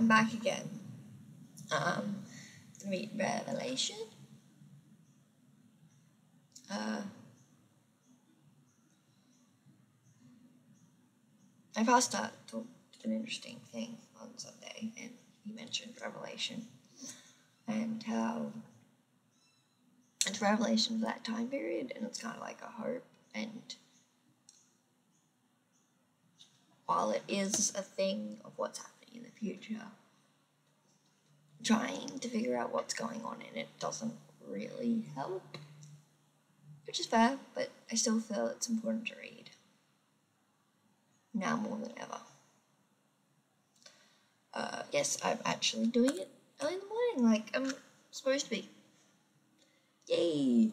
I'm back again. It's gonna be Revelation. My pastor talked an interesting thing on Sunday, and he mentioned Revelation and how it's Revelation for that time period, and it's kind of like a hope. And while it is a thing of what's happening in the future, trying to figure out what's going on in it doesn't really help, which is fair, but I still feel it's important to read now more than ever. Yes, I'm actually doing it early in the morning, like I'm supposed to be. Yay!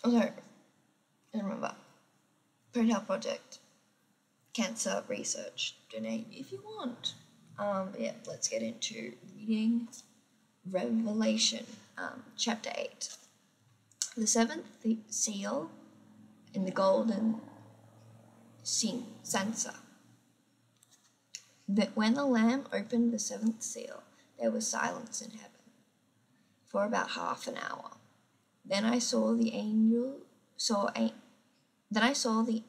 Also, I remember, Parent Health Project, cancer research, donate if you want. Yeah, let's get into reading Revelation, chapter 8. The seventh seal in the golden censer. But when the Lamb opened the seventh seal, there was silence in heaven for about half an hour. Then I saw the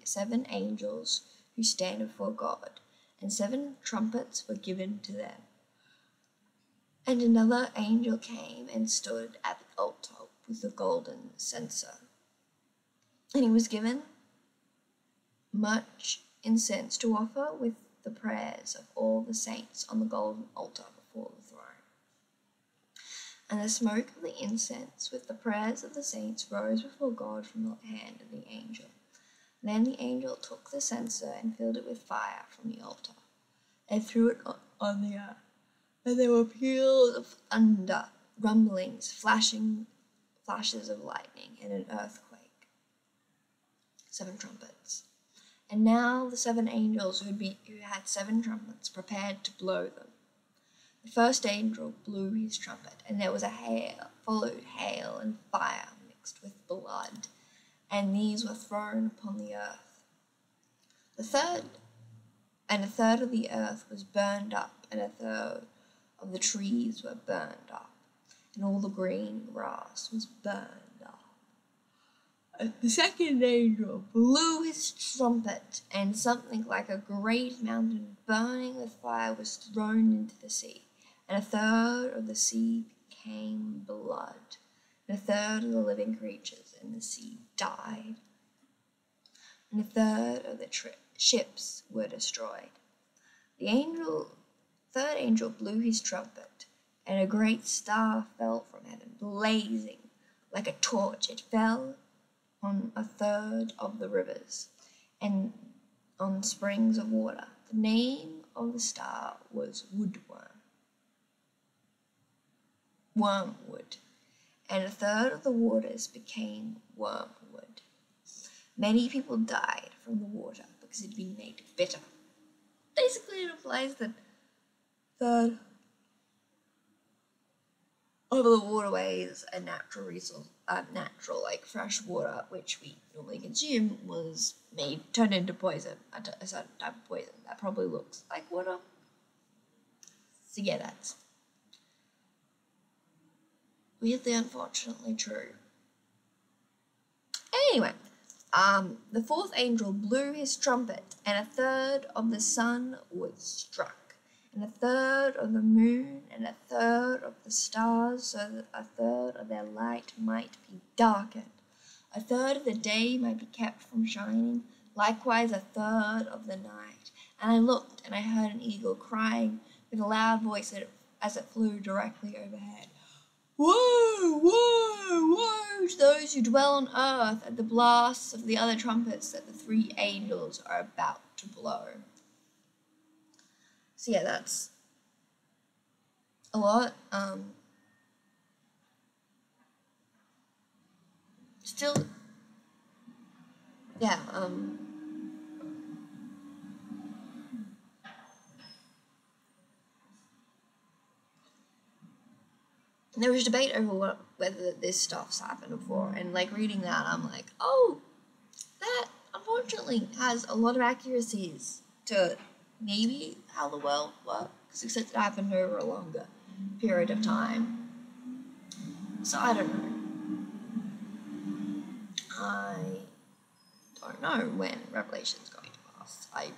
seven angels who stand before God, and 7 trumpets were given to them. And another angel came and stood at the altar with the golden censer, and he was given much incense to offer with the prayers of all the saints on the golden altar before the throne. And the smoke of the incense with the prayers of the saints rose before God from the hand of the angel. Then the angel took the censer and filled it with fire from the altar, and threw it on the earth. And there were peals of thunder, rumblings, flashes of lightning, and an earthquake. 7 trumpets. And now the 7 angels who had 7 trumpets prepared to blow them. The first angel blew his trumpet, and there was followed hail and fire mixed with blood, and these were thrown upon the earth. A third of the earth was burned up, and a third of the trees were burned up, and all the green grass was burned up. The second angel blew his trumpet, and something like a great mountain burning with fire was thrown into the sea, and a third of the sea became blood, and a third of the living creatures in the sea died, and a third of the ships were destroyed. The third angel blew his trumpet, and a great star fell from heaven, blazing like a torch. It fell on a third of the rivers and on springs of water. The name of the star was wormwood, and a third of the waters became wormwood. Many people died from the water because it had been made bitter. Basically, it implies that third of the waterways and natural resource, like fresh water, which we normally consume, was turned into poison, a certain type of poison that probably looks like water. So yeah, that's weirdly, unfortunately true. Anyway, the fourth angel blew his trumpet, and a third of the sun was struck, and a third of the moon, and a third of the stars, so that a third of their light might be darkened. A third of the day might be kept from shining, likewise a third of the night. And I looked, and I heard an eagle crying with a loud voice as it flew directly overhead. Woe, woe, woe to those who dwell on earth at the blasts of the other trumpets that the 3 angels are about to blow. So yeah, that's a lot. Still, yeah, there was debate over whether this stuff's happened before, and like reading that, I'm like, oh, that unfortunately has a lot of accuracies to maybe how the world works, except it happened over a longer period of time. So I don't know. I don't know when Revelation's going to pass. I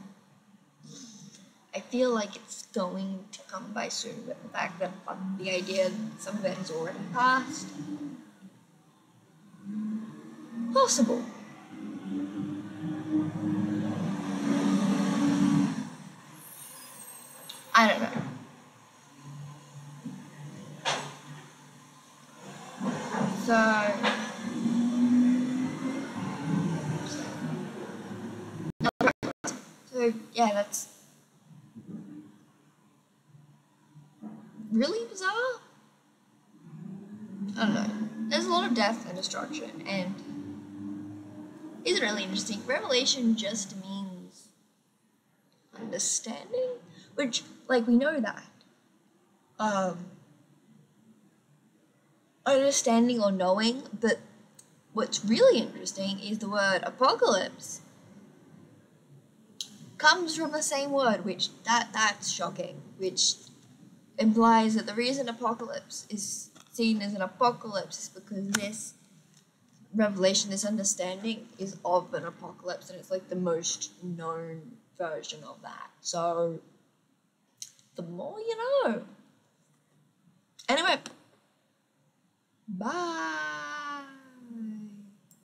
feel like it's going to come by soon, but the fact that the idea that some of it has already passed, possible. I don't know. So yeah, that's really bizarre. I don't know. There's a lot of death and destruction, and it's really interesting. Revelation just means understanding, which, like, we know that. Understanding or knowing, but what's really interesting is the word apocalypse comes from the same word, which that's shocking, which implies that the reason apocalypse is seen as an apocalypse is because this revelation, this understanding is of an apocalypse, and it's like the most known version of that. So the more you know. Anyway, bye.